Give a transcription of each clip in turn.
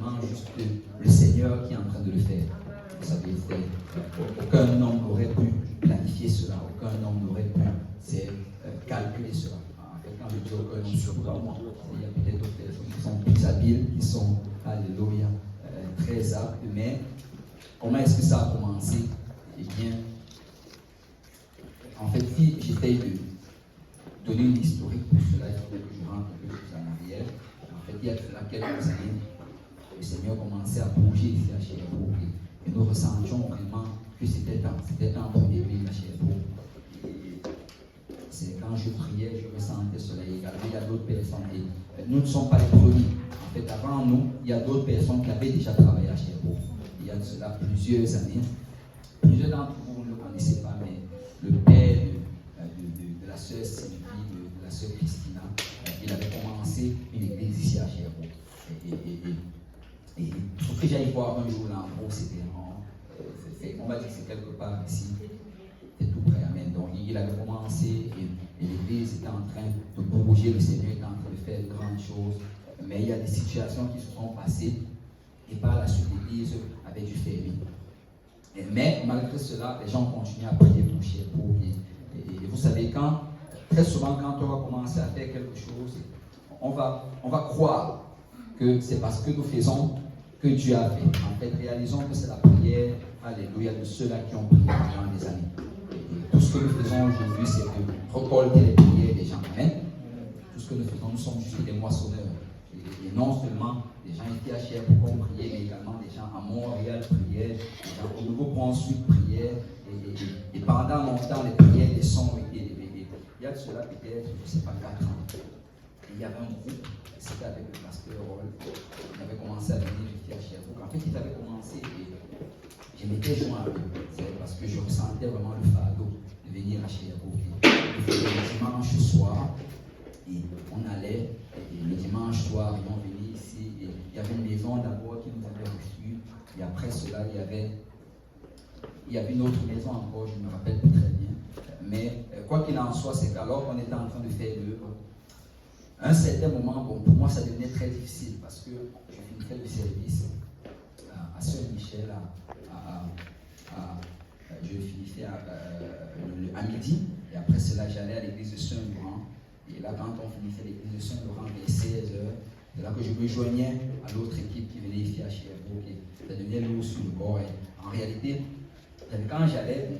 vraiment juste le Seigneur qui est en train de le faire. Vous savez, aucun homme n'aurait pu planifier cela, aucun homme n'aurait pu calculer cela. En fait, quand je dis aucun homme, surtout pas moi, il y a peut-être d'autres personnes qui sont plus habiles, qui sont, alléluia, très aptes, mais comment est-ce que ça a commencé? Eh bien, en fait, si j'essaye de donner une historique pour cela, il faudrait que je rentre un peu plus en arrière. En fait, il y a quelques années, le Seigneur commençait à bouger ici à Sherbrooke et nous ressentions vraiment que c'était temps pour l'église à Sherbrooke. C'est quand je priais, je ressentais cela également. Il y a d'autres personnes et nous ne sommes pas les premiers. En fait, avant nous, il y a d'autres personnes qui avaient déjà travaillé à Sherbrooke. Il y a de cela plusieurs années. Plusieurs d'entre vous ne le connaissez pas, mais le père de la sœur Sylvie, de la sœur Christina, il avait commencé une église ici à Sherbrooke. Et ce que j'allais voir un jour là, en gros, c'était on va dire que c'est quelque part ici, c'est tout près, amen. Donc il avait commencé et l'église était en train de bouger, le Seigneur était en train de faire de grandes choses, mais il y a des situations qui se sont passées et par la suite l'église avait dû fermer. Mais malgré cela, les gens continuent à prier pour Sherbrooke. Et vous savez, très souvent, quand on va commencer à faire quelque chose, on va croire que c'est parce que nous faisons que Dieu a fait. En fait, réalisons que c'est la prière, alléluia, de ceux-là qui ont prié durant des années. Et tout ce que nous faisons aujourd'hui, c'est de récolter les prières des gens. Amen. Tout ce que nous faisons, nous sommes juste des moissonneurs. Et non seulement des gens ici à Sherbrooke ont prié, mais également des gens à Montréal priaient, des gens au Nouveau-Brunswick priaient. Et pendant longtemps, les prières, les sons étaient élevés. Il y a de cela peut-être, je ne sais pas, 4 ans. Et il y avait un groupe, c'était avec le pasteur Rolf. Il avait commencé à venir ici à Sherbrooke. En fait, ils avaient commencé et je m'étais joint à eux. C'est parce que je ressentais vraiment le fardeau de venir à Sherbrooke. Le dimanche soir, et on allait, et le dimanche soir, ils ont venu ici. Et il y avait une maison d'abord qui nous avait reçus. Et après cela, il y avait une autre maison encore, je ne me rappelle plus très bien. Mais quoi qu'il en soit, c'est qu'alors qu'on était en train de faire l'œuvre, à un certain moment, bon, pour moi, ça devenait très difficile parce que je finissais le service à Saint-Michel, je finissais à midi, et après cela, j'allais à l'église de Saint-Laurent. Et là, quand on finissait l'église de Saint-Laurent vers 16h, c'est là que je me joignais à l'autre équipe qui venait ici à Sherbrooke. Et ça devenait lourd sur le corps. Et en réalité, quand j'avais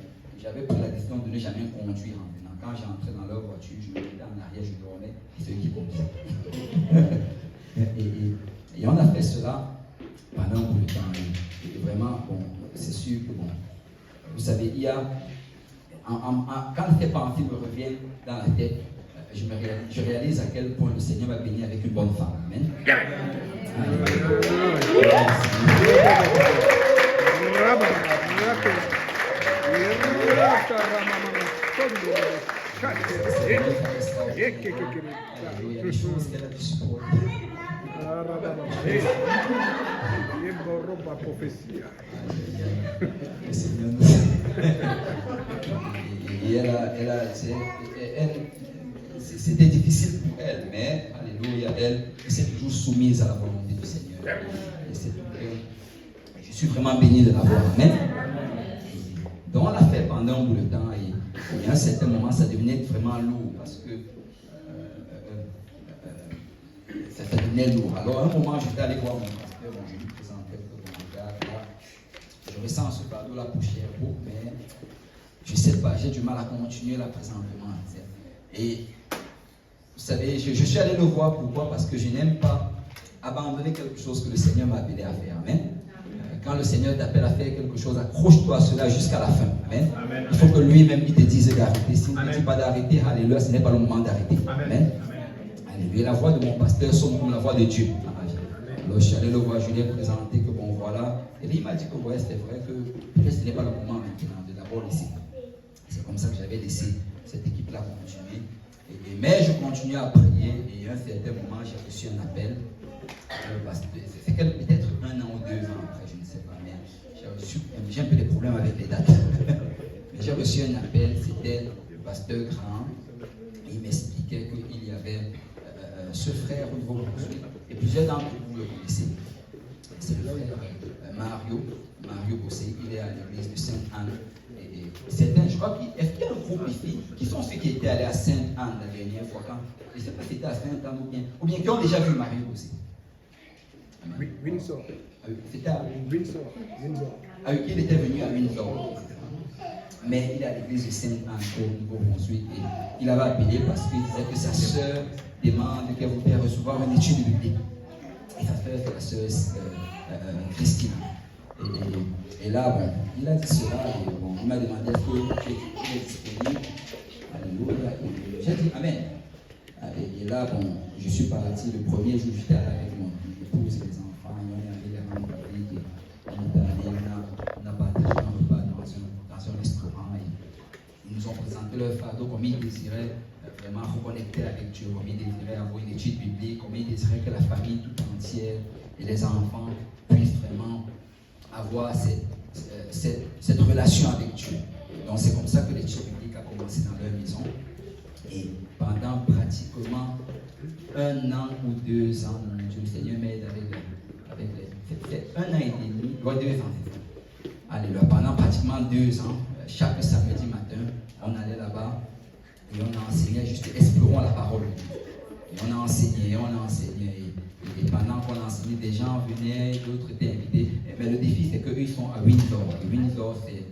pris la décision de ne jamais conduire en venant. Quand j'entrais dans leur voiture, je me mettais en arrière, je dormais, et c'est eux qui conduisaient. et on a fait cela pendant un bout de temps. Et vraiment, bon, c'est sûr que, bon, vous savez, il y a, quand ces pensées me reviennent dans la tête, je réalise à quel point le Seigneur m'a béni avec une bonne femme. Amen. Il y a des choses qu'elle a dû supporter. C'était difficile pour elle, mais alléluia, elle s'est toujours soumise à la volonté du Seigneur. Je suis vraiment béni de l'avoir. Amen. Donc on l'a fait pendant un bout de temps et à un certain moment ça devenait vraiment lourd parce que ça devenait lourd. Alors à un moment j'étais allé voir mon pasteur, je lui présentais que mon gars, je ressens ce fardeau là pour Sherbrooke, mais je ne sais pas, j'ai du mal à continuer là présentement. Et vous savez, je suis allé le voir, pourquoi? Parce que je n'aime pas abandonner quelque chose que le Seigneur m'a appelé à faire. Amen. Quand le Seigneur t'appelle à faire quelque chose, accroche-toi à cela jusqu'à la fin. Amen. Amen. Il faut que lui-même il te dise d'arrêter. S'il ne te dit pas d'arrêter, alléluia, ce n'est pas le moment d'arrêter. Amen. Alléluia. La voix de mon pasteur sonne comme la voix de Dieu. Alors je suis allé le voir, je lui ai présenté que bon voilà. Et lui il m'a dit que ouais, c'est vrai que peut-être ce n'est pas le moment maintenant de d'abord laisser. C'est comme ça que j'avais laissé cette équipe-là continuer. Mais je continuais à prier et à un certain moment j'ai reçu un appel. C'est peut-être 1 an ou 2 ans après, je ne sais pas, mais j'ai un peu des problèmes avec les dates. Mais j'ai reçu un appel, c'était le pasteur Grand. Il m'expliquait qu'il y avait ce frère au Nouveau-Brunswick, et plusieurs d'entre vous le connaissez. c'est le frère Mario Bossé, il est à l'église de Sainte-Anne. Et certains, je crois qu'il y a un groupe ici qui sont ceux qui étaient allés à Sainte-Anne la dernière fois. Je ne sais pas si c'était à Sainte-Anne ou bien qui ont déjà vu Mario Bossé. Windsor. C'était à Windsor. Ah oui, il était venu à Windsor. Mais il est à l'église de Sainte-Anne au Nouveau-Brunswick. Et il avait appelé parce qu'il disait que sa sœur demande qu'elle voulait recevoir une étude biblique. Et sa sœur, c'est la sœur Christine. Et là, bon, il a dit cela. Et bon, il m'a demandé est-ce qu'il est disponible. Alléluia. J'ai dit Amen. Et là, bon, je suis parti le premier jour, j'étais allé avec mon épouse et les enfants. On est allé à la République. On a partagé un repas dans un restaurant. Et ils nous ont présenté leur fardeau, comme ils désiraient vraiment reconnecter avec Dieu, comme ils désiraient avoir une étude biblique, comme ils désiraient que la famille tout entière et les enfants puissent vraiment avoir cette relation avec Dieu. Donc c'est comme ça que l'étude biblique a commencé dans leur maison. Et pendant pratiquement 1 an ou 2 ans, mon Dieu, le Seigneur m'aide avec les 1 an et demi, 2 ans. Alléluia. Pendant pratiquement 2 ans, chaque samedi matin, on allait là-bas et on enseignait juste, explorons la parole. Et on a enseigné. Et pendant qu'on enseignait, des gens venaient, d'autres étaient invités. Mais le défi, c'est qu'eux, ils sont à Windsor. Et Windsor, c'est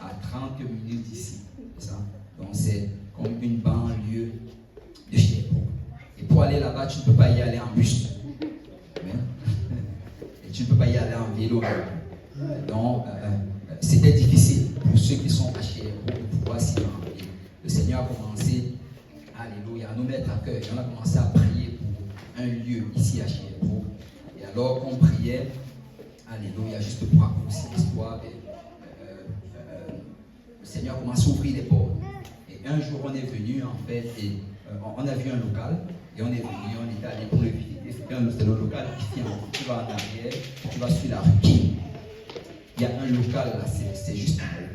à 30 minutes d'ici. C'est ça? Donc, c'est comme une banlieue de Sherbrooke. Et pour aller là-bas, tu ne peux pas y aller en bus. Et tu ne peux pas y aller en vélo. Donc, c'était difficile pour ceux qui sont à Sherbrooke de pouvoir s'y rendre. Le Seigneur a commencé, alléluia, à nous mettre à cœur. Et on a commencé à prier pour un lieu ici à Sherbrooke. Et alors qu'on priait, alléluia, juste pour raccourcir l'histoire, le Seigneur a commencé à ouvrir les portes. Et un jour, on est venu, en fait, et on a vu un local, et on est venu, on était allé pour le visiter. C'est le local qui tient. Tu vas en arrière, tu vas sur la rue King. Il y a un local là, c'est juste en haut.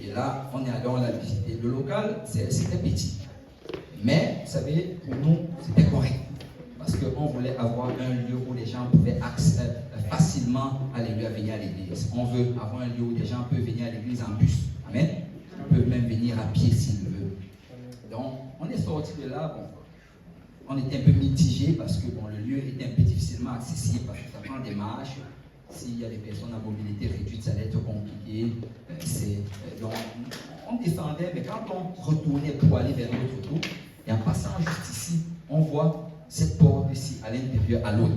Et là, on est allé, on l'a visité. Le local, c'était petit. Mais, vous savez, pour nous, c'était correct. Parce qu'on voulait avoir un lieu où les gens pouvaient facilement venir à l'église. On veut avoir un lieu où les gens peuvent venir à l'église en bus. Amen. Ils peuvent même venir à pied s'ils veulent. Donc, on est sorti de là. Bon, on était un peu mitigé parce que bon, le lieu était un peu difficilement accessible parce que ça prend des marches. S'il y a des personnes à mobilité réduite, ça allait être compliqué. Donc, on descendait, mais quand on retournait pour aller vers l'autre tour, et en passant juste ici, on voit cette porte ici à l'intérieur, à l'autre.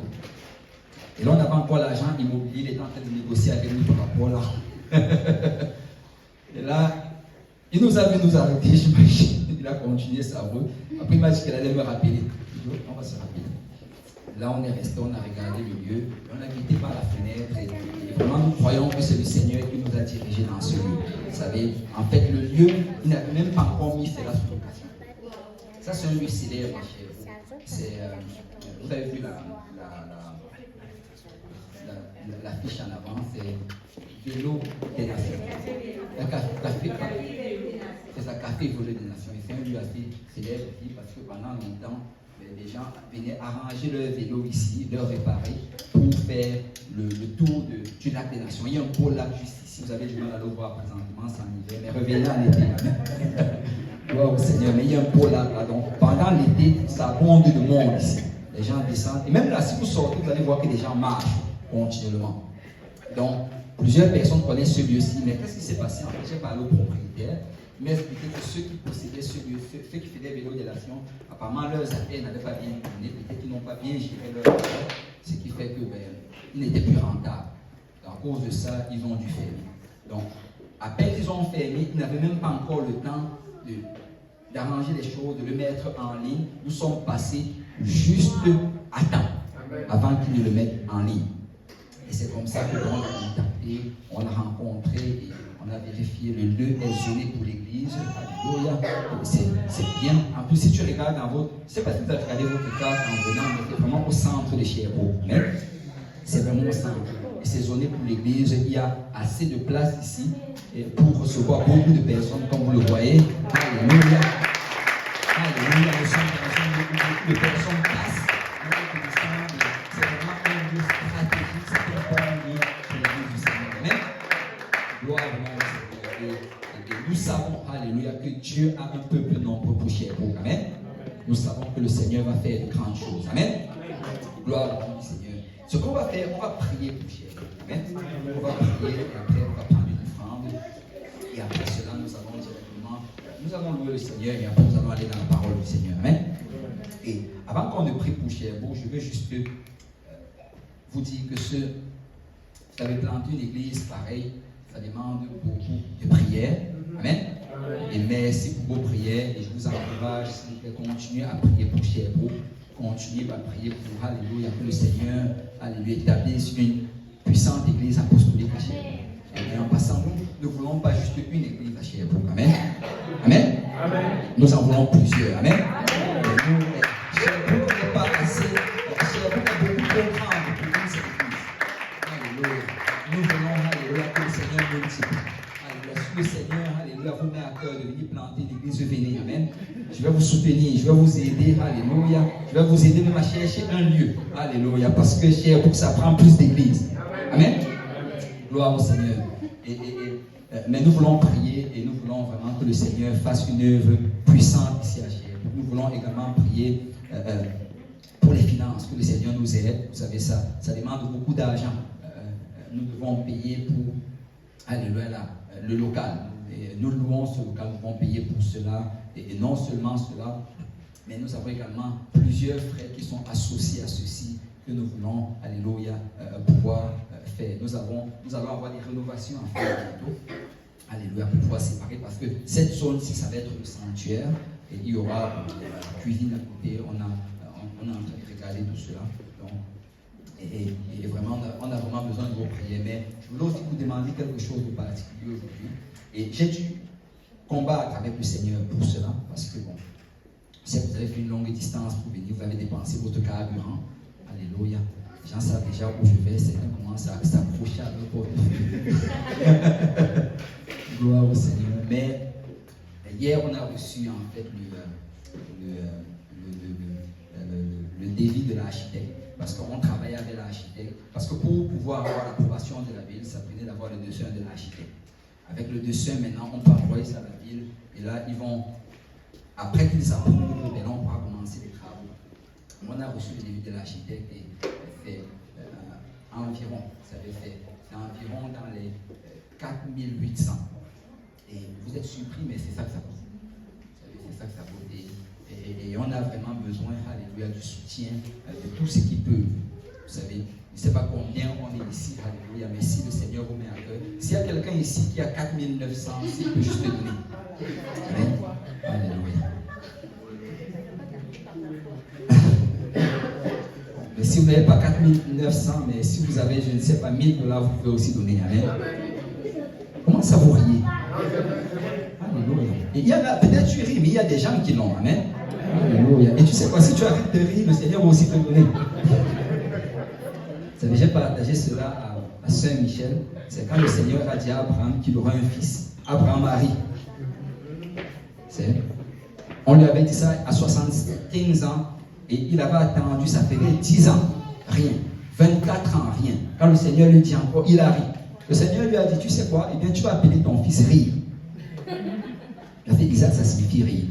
Et là, on n'avait encore l'agent immobilier, il était en train de négocier avec nous par rapport là. Et là, il nous a vu nous arrêter, j'imagine. Il a continué sa route. Après, il m'a dit qu'il allait me rappeler. Je dis, on va se rappeler. Là, on est resté, on a regardé le lieu, on a quitté par la fenêtre et vraiment nous croyons que c'est le Seigneur qui nous a dirigés dans ce lieu. Vous savez, en fait, le lieu, il n'avait même pas encore mis cela sur location. Ça, c'est un lieu célèbre chez vous. Vous avez vu la fiche en avant, c'est Vélo des Nations. C'est ça, Café Vélo des Nations. Et c'est un lieu assez célèbre aussi parce que pendant longtemps, les gens venaient arranger leur vélo ici, leur réparer pour faire le tour du lac des Nations. Il y a un beau lac juste ici, vous avez du mal à le voir présentement, c'est en hiver, mais revenez en été. Gloire au Seigneur, mais il y a un beau lac là. Donc pendant l'été, ça abonde de monde ici. Les gens descendent. Et même là, si vous sortez, vous allez voir que les gens marchent continuellement. Donc, plusieurs personnes connaissent ce lieu-ci, mais qu'est-ce qui s'est passé? En fait, j'ai parlé au propriétaire. Il m'a expliqué que ceux qui possédaient ce lieu, ceux qui faisaient vélo de l'action, apparemment leurs affaires n'avaient pas bien tourné, peut-être qu'ils n'ont pas bien géré leur affaires, ce qui fait qu'ils n'étaient plus rentables. À cause de ça, ils ont dû fermer. Donc, à peine ils ont fermé, ils n'avaient même pas encore le temps d'arranger les choses, de le mettre en ligne. Nous sommes passés juste à temps, avant qu'ils ne le mettent en ligne. Et c'est comme ça que l'on a contacté, on a rencontré et on a vérifié le lieu est zoné pour l'église. Alléluia. C'est bien. En plus, si tu regardes dans votre. Je ne sais pas si vous avez regardé votre carte en venant, mais c'est vraiment au centre de Sherbrooke. Mais c'est vraiment au centre. Et c'est zoné pour l'église. Il y a assez de place ici pour recevoir beaucoup de personnes, comme vous le voyez. Alléluia. Alléluia. Nous sommes beaucoup de personnes passent. C'est vraiment un lieu stratégique. C'est Dieu a un peuple nombreux pour Sherbrooke. Amen. Nous savons que le Seigneur va faire de grandes choses. Amen. Gloire au nom du Seigneur. Ce qu'on va faire, on va prier pour Sherbrooke. Amen. On va prier et après on va prendre une offrande. Et après cela, nous allons louer le Seigneur et après nous allons aller dans la parole du Seigneur. Amen. Et avant qu'on ne prie pour Sherbrooke, je veux juste vous dire que vous avez planté une église pareille, ça demande beaucoup de prières. Amen. Et merci pour vos prières et je vous encourage, s'il vous plaît, continuez à prier pour Sherbrooke, continuez à prier pour Alléluia, que le Seigneur, Alléluia, établisse une puissante église apostolique à Sherbrooke. Et en passant, nous ne voulons pas juste une église à Sherbrooke. Amen. Amen. Amen. Nous en voulons plusieurs. Amen. Sherbrooke n'est pas assez. Sherbrooke est beaucoup trop grande pour une seule église. Alléluia. Nous voulons, Alléluia, que le Seigneur nous multiplie. Alléluia. Si le Seigneur, Alléluia, vous met à cœur de venir planter une église, venez. Amen. Je vais vous soutenir, je vais vous aider. Alléluia. Je vais vous aider même à chercher un lieu. Alléluia. Parce que Sherbrooke, ça prend plus d'églises. Amen. Gloire au Seigneur. Mais nous voulons prier et nous voulons vraiment que le Seigneur fasse une œuvre puissante ici à Sherbrooke. Nous voulons également prier pour les finances, que le Seigneur nous aide. Vous savez, ça demande beaucoup d'argent. Nous devons payer pour, alléluia, le local. Et nous louons ce local, nous devons payer pour cela. Et non seulement cela, mais nous avons également plusieurs frères qui sont associés à ceci, que nous voulons, alléluia, pouvoir faire. Nous allons avoir des rénovations à faire bientôt, alléluia, pour pouvoir séparer, parce que cette zone-ci, ça va être le sanctuaire, et il y aura la cuisine à côté, on est en train de regarder tout cela. Donc, et vraiment, on a vraiment besoin de vos prières, mais je voulais aussi vous demander quelque chose de particulier aujourd'hui, et j'ai dû combattre avec le Seigneur pour cela, parce que bon, si vous avez fait une longue distance pour venir, vous avez dépensé votre carburant. Alléluia. Les gens savent déjà où je vais, certains commencent à s'approcher à leur portefeuille. Gloire au Seigneur. Mais hier, on a reçu en fait le devis de l'architecte. Parce qu'on travaille avec l'architecte. Parce que pour pouvoir avoir l'approbation de la ville, ça prenait d'avoir le dessin de l'architecte. Avec le dessin, maintenant, on peut envoyer ça à la ville. Et là, ils vont, après qu'ils approuvent, on pourra commencer les travaux. On a reçu le devis de l'architecte et fait environ, ça avait fait environ dans les 4800. Et vous êtes surpris, mais c'est ça que ça coûte. C'est ça que ça coûte. Et on a vraiment besoin, alléluia, du soutien de tous ceux qui peuvent. Vous savez, je ne sais pas combien on est ici, alléluia, mais si le Seigneur vous met à cœur, s'il y a quelqu'un ici qui a 4900, s'il peut juste le donner. Amen. Alléluia. Mais si vous n'avez pas 4900, mais si vous avez, je ne sais pas, 1000 $, vous pouvez aussi donner. Amen. Comment ça vous riez? Alléluia. Et il y a, peut-être tu ris, mais il y a des gens qui l'ont. Amen. Alléluia. Et tu sais quoi, si tu arrêtes de rire, le Seigneur va aussi te donner. Vous savez, j'ai partagé cela à Saint-Michel. C'est quand le Seigneur a dit à Abraham qu'il aura un fils. Abraham Marie. On lui avait dit ça à 75 ans. Et il avait attendu, ça faisait 10 ans, rien. 24 ans, rien. Quand le Seigneur lui dit encore, il a ri. Le Seigneur lui a dit, tu sais quoi, eh bien tu vas appeler ton fils rire. Il a fait Isaac, ça signifie rire.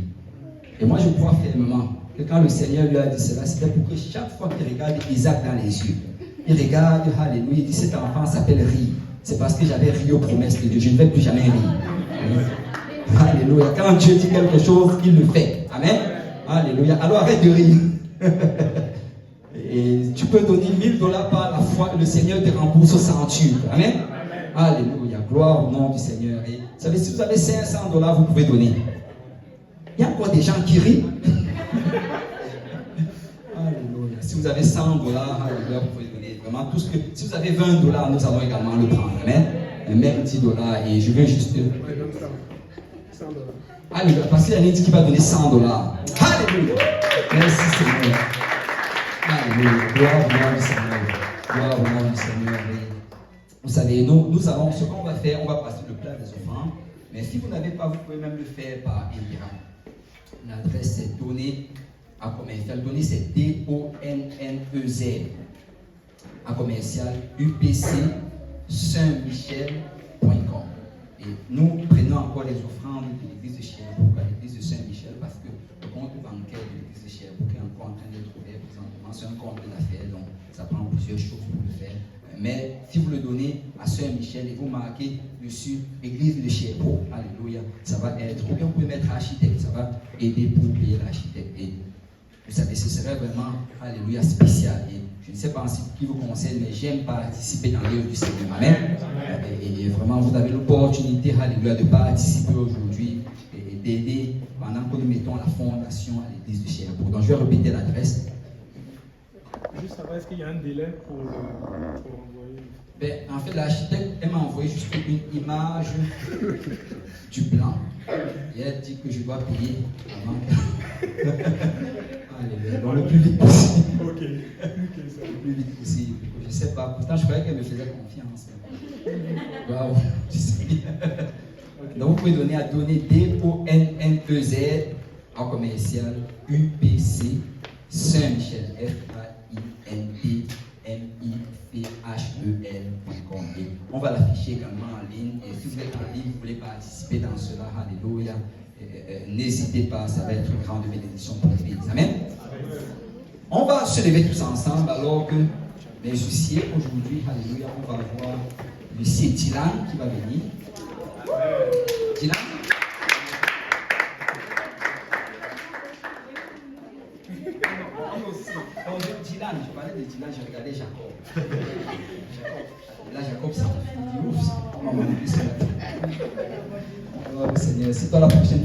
Et moi je crois fermement que quand le Seigneur lui a dit cela, c'était pour que chaque fois qu'il regarde Isaac dans les yeux, il regarde, alléluia, il dit, cet enfant s'appelle rire. C'est parce que j'avais ri aux promesses de Dieu, je ne vais plus jamais rire. Alléluia. Quand Dieu dit quelque chose, il le fait. Amen. Alléluia. Alors arrête de rire. Et tu peux donner 1000 $ par la foi et le Seigneur te rembourse au centuple. Amen. Alléluia. Gloire au nom du Seigneur. Et vous savez, si vous avez 500 $, vous pouvez donner. Il y a encore des gens qui rient. Alléluia. Si vous avez 100 $, alléluia, vous pouvez donner vraiment tout ce que. Si vous avez 20 $, nous allons également le prendre. Amen. Et même 10 $. Et je vais juste. 100 $. Alléluia. Parce qu'il y a un qui va donner 100 $. Alléluia. Merci Seigneur. Alléluia. Gloire au nom du Seigneur. Gloire au nom du Seigneur. Vous savez, nous allons, ce qu'on va faire, on va passer le plat des offrandes. Mais si vous n'avez pas, vous pouvez même le faire par Indira. L'adresse est donnée à commercial. Donnée c'est DONNEZ à commercial UPC Saint-Michel.com. Et Et nous prenons encore les offrandes de l'église de Sherbrooke à l'église de Saint-Michel parce que le compte bancaire de l'église de Sherbrooke est encore en train d'être ouvert présentement. C'est un compte d'affaires, donc ça prend plusieurs choses pour le faire. Mais si vous le donnez à Saint-Michel et vous marquez dessus l'église de Sherbrooke, alléluia, ça va être, ou bien vous pouvez mettre architecte, ça va aider pour payer l'architecte. Et vous savez, ce serait vraiment, alléluia, spécial. Et je ne sais pas qui vous conseille, mais j'aime participer dans l'œuvre du Seigneur. Amen. Et vraiment, vous avez l'opportunité, alléluia, de participer aujourd'hui et d'aider pendant que nous mettons la fondation à l'église de Sherbrooke. Donc, je vais répéter l'adresse. Juste savoir, est-ce qu'il y a un délai pour envoyer? En fait, l'architecte, elle m'a envoyé juste une image du plan. Et elle dit que je dois payer avant que... Alléluia. Donc, le plus vite possible. Ok. Le plus vite possible. Je ne sais pas. Pourtant, je croyais qu'elle me faisait confiance. Waouh. Je sais bien. Okay. Donc, vous pouvez donner à donner DONNEZ en commercial UPC Saint-Michel FAINTMIPHEL.com. Et on va l'afficher également en ligne. Et si vous êtes en ligne, vous voulez participer dans cela, alléluia, n'hésitez pas, ça va être une grande bénédiction pour l'Église. Amen. On va se lever tous ensemble alors que mes huissiers aujourd'hui, alléluia, on va voir l'huissier Dylan qui va venir. Dylan. Dylan, je parlais de Dylan, j'ai regardé Jacob. Là, Jacob, c'est un ouf. Oh, Seigneur, c'est toi la prochaine fois.